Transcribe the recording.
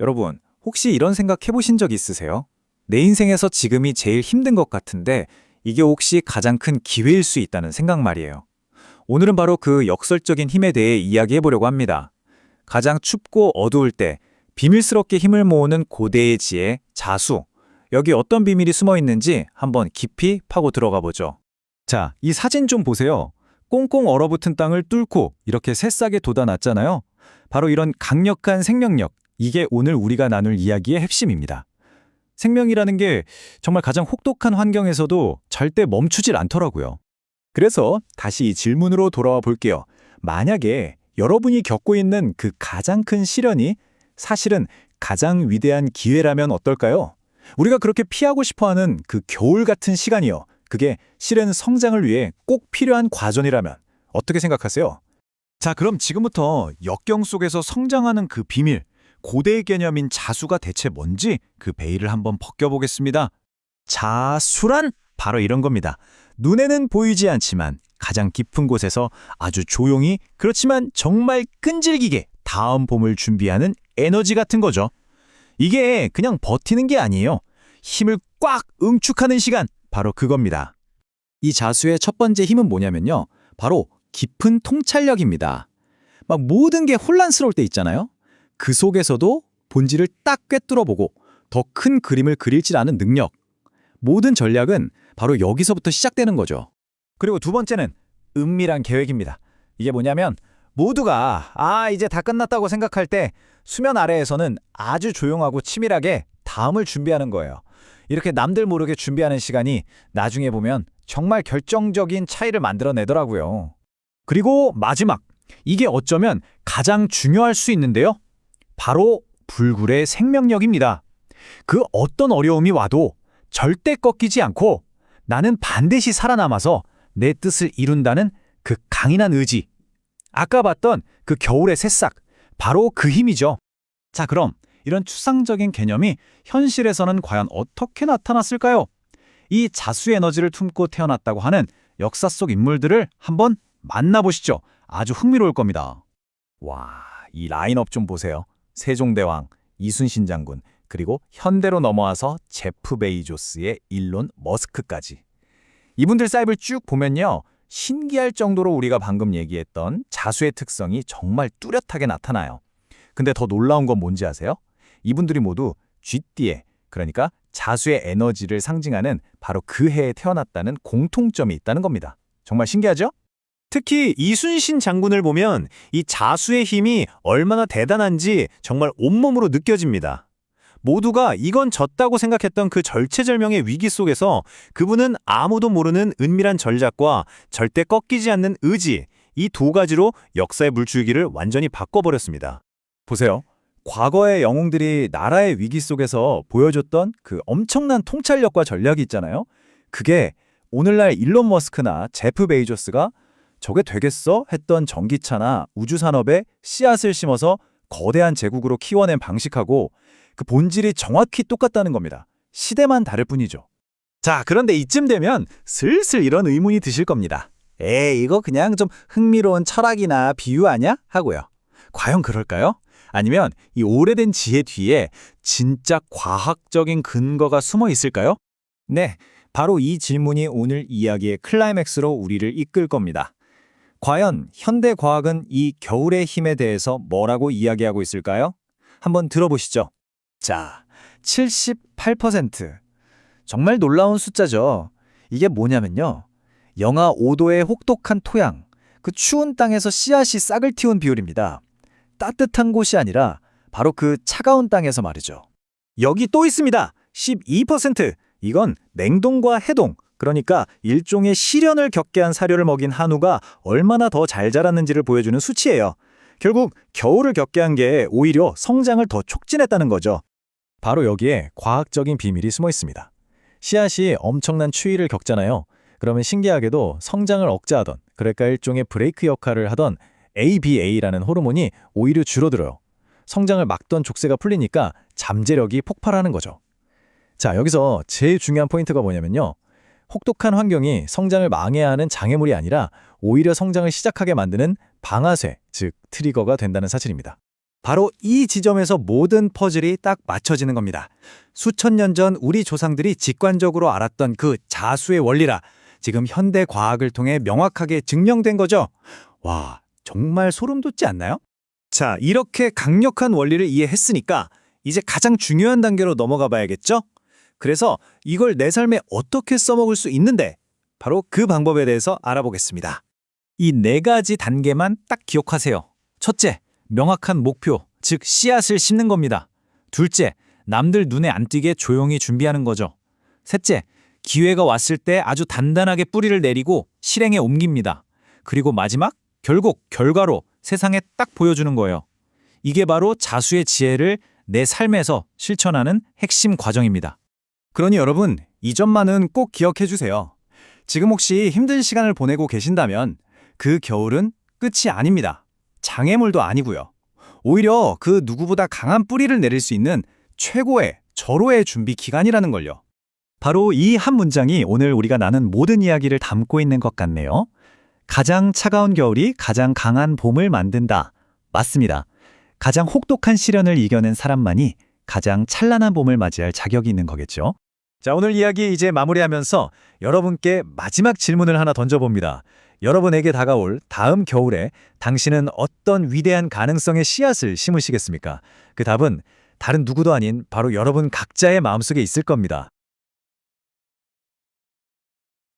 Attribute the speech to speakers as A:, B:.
A: 여러분, 혹시 이런 생각 해보신 적 있으세요? 내 인생에서 지금이 제일 힘든 것 같은데 이게 혹시 가장 큰 기회일 수 있다는 생각 말이에요. 오늘은 바로 그 역설적인 힘에 대해 이야기해보려고 합니다. 가장 춥고 어두울 때 비밀스럽게 힘을 모으는 고대의 지혜, 자수. 여기 어떤 비밀이 숨어 있는지 한번 깊이 파고 들어가 보죠.
B: 자, 이 사진 좀 보세요. 꽁꽁 얼어붙은 땅을 뚫고 이렇게 새싹에 돋아났잖아요. 바로 이런 강력한 생명력, 이게 오늘 우리가 나눌 이야기의 핵심입니다. 생명이라는 게 정말 가장 혹독한 환경에서도 절대 멈추질 않더라고요.
C: 그래서 다시 이 질문으로 돌아와 볼게요. 만약에 여러분이 겪고 있는 그 가장 큰 시련이 사실은 가장 위대한 기회라면 어떨까요? 우리가 그렇게 피하고 싶어하는 그 겨울 같은 시간이요. 그게 실은 성장을 위해 꼭 필요한 과정이라면 어떻게 생각하세요? 자, 그럼 지금부터 역경 속에서 성장하는 그 비밀, 고대의 개념인 자수가 대체 뭔지 그 베일을 한번 벗겨보겠습니다. 자수란 바로 이런 겁니다. 눈에는 보이지 않지만 가장 깊은 곳에서 아주 조용히 그렇지만 정말 끈질기게 다음 봄을 준비하는 에너지 같은 거죠. 이게 그냥 버티는 게 아니에요. 힘을 꽉 응축하는 시간, 바로 그겁니다.
B: 이 자수의 첫 번째 힘은 뭐냐면요. 바로 깊은 통찰력입니다. 막 모든 게 혼란스러울 때 있잖아요. 그 속에서도 본질을 딱 꿰뚫어보고 더 큰 그림을 그릴 줄 아는 능력. 모든 전략은 바로 여기서부터 시작되는 거죠.
C: 그리고 두 번째는 은밀한 계획입니다. 이게 뭐냐면 모두가 이제 다 끝났다고 생각할 때 수면 아래에서는 아주 조용하고 치밀하게 다음을 준비하는 거예요. 이렇게 남들 모르게 준비하는 시간이 나중에 보면 정말 결정적인 차이를 만들어내더라고요. 그리고 마지막, 이게 어쩌면 가장 중요할 수 있는데요. 바로 불굴의 생명력입니다. 그 어떤 어려움이 와도 절대 꺾이지 않고 나는 반드시 살아남아서 내 뜻을 이룬다는 그 강인한 의지. 아까 봤던 그 겨울의 새싹, 바로 그 힘이죠. 자, 그럼 이런 추상적인 개념이 현실에서는 과연 어떻게 나타났을까요? 이 자수 에너지를 품고 태어났다고 하는 역사 속 인물들을 한번 만나보시죠. 아주 흥미로울 겁니다. 와, 이 라인업 좀 보세요. 세종대왕, 이순신 장군, 그리고 현대로 넘어와서 제프 베이조스의 일론 머스크까지. 이분들 사이트를 쭉 보면요. 신기할 정도로 우리가 방금 얘기했던 자수의 특성이 정말 뚜렷하게 나타나요. 근데 더 놀라운 건 뭔지 아세요? 이분들이 모두 쥐띠에, 그러니까 자수의 에너지를 상징하는 바로 그 해에 태어났다는 공통점이 있다는 겁니다. 정말 신기하죠?
D: 특히 이순신 장군을 보면 이 자수의 힘이 얼마나 대단한지 정말 온몸으로 느껴집니다. 모두가 이건 졌다고 생각했던 그 절체절명의 위기 속에서 그분은 아무도 모르는 은밀한 전략과 절대 꺾이지 않는 의지, 이 두 가지로 역사의 물줄기를 완전히 바꿔버렸습니다.
C: 보세요. 과거의 영웅들이 나라의 위기 속에서 보여줬던 그 엄청난 통찰력과 전략이 있잖아요. 그게 오늘날 일론 머스크나 제프 베이조스가 저게 되겠어? 했던 전기차나 우주산업에 씨앗을 심어서 거대한 제국으로 키워낸 방식하고 그 본질이 정확히 똑같다는 겁니다. 시대만 다를 뿐이죠. 자, 그런데 이쯤 되면 슬슬 이런 의문이 드실 겁니다. 이거 그냥 좀 흥미로운 철학이나 비유 아냐? 하고요. 과연 그럴까요? 아니면 이 오래된 지혜 뒤에 진짜 과학적인 근거가 숨어 있을까요? 네, 바로 이 질문이 오늘 이야기의 클라이맥스로 우리를 이끌 겁니다. 과연 현대 과학은 이 겨울의 힘에 대해서 뭐라고 이야기하고 있을까요? 한번 들어보시죠. 자, 78%. 정말 놀라운 숫자죠. 이게 뭐냐면요. 영하 5도의 혹독한 토양, 그 추운 땅에서 씨앗이 싹을 틔운 비율입니다. 따뜻한 곳이 아니라 바로 그 차가운 땅에서 말이죠. 여기 또 있습니다. 12%. 이건 냉동과 해동, 그러니까 일종의 시련을 겪게 한 사료를 먹인 한우가 얼마나 더 잘 자랐는지를 보여주는 수치예요. 결국 겨울을 겪게 한 게 오히려 성장을 더 촉진했다는 거죠. 바로 여기에 과학적인 비밀이 숨어 있습니다. 씨앗이 엄청난 추위를 겪잖아요. 그러면 신기하게도 성장을 억제하던, 그러니까 일종의 브레이크 역할을 하던 ABA라는 호르몬이 오히려 줄어들어요. 성장을 막던 족쇄가 풀리니까 잠재력이 폭발하는 거죠. 자, 여기서 제일 중요한 포인트가 뭐냐면요. 혹독한 환경이 성장을 망해야 하는 장애물이 아니라 오히려 성장을 시작하게 만드는 방아쇠, 즉 트리거가 된다는 사실입니다. 바로 이 지점에서 모든 퍼즐이 딱 맞춰지는 겁니다. 수천 년 전 우리 조상들이 직관적으로 알았던 그 자수의 원리라 지금 현대 과학을 통해 명확하게 증명된 거죠. 와, 정말 소름 돋지 않나요?
A: 자, 이렇게 강력한 원리를 이해했으니까 이제 가장 중요한 단계로 넘어가 봐야겠죠? 그래서 이걸 내 삶에 어떻게 써먹을 수 있는데 바로 그 방법에 대해서 알아보겠습니다. 이 4가지 단계만 딱 기억하세요. 첫째, 명확한 목표, 즉 씨앗을 심는 겁니다. 둘째, 남들 눈에 안 띄게 조용히 준비하는 거죠. 셋째, 기회가 왔을 때 아주 단단하게 뿌리를 내리고 실행에 옮깁니다. 그리고 마지막, 결국 결과로 세상에 딱 보여주는 거예요. 이게 바로 자수의 지혜를 내 삶에서 실천하는 핵심 과정입니다.
C: 그러니 여러분, 이 점만은 꼭 기억해 주세요. 지금 혹시 힘든 시간을 보내고 계신다면 그 겨울은 끝이 아닙니다. 장애물도 아니고요. 오히려 그 누구보다 강한 뿌리를 내릴 수 있는 최고의 절호의 준비 기간이라는 걸요.
A: 바로 이 한 문장이 오늘 우리가 나눈 모든 이야기를 담고 있는 것 같네요. 가장 차가운 겨울이 가장 강한 봄을 만든다. 맞습니다. 가장 혹독한 시련을 이겨낸 사람만이 가장 찬란한 봄을 맞이할 자격이 있는 거겠죠. 자, 오늘 이야기 이제 마무리하면서 여러분께 마지막 질문을 하나 던져봅니다. 여러분에게 다가올 다음 겨울에 당신은 어떤 위대한 가능성의 씨앗을 심으시겠습니까? 그 답은 다른 누구도 아닌 바로 여러분 각자의 마음속에 있을 겁니다.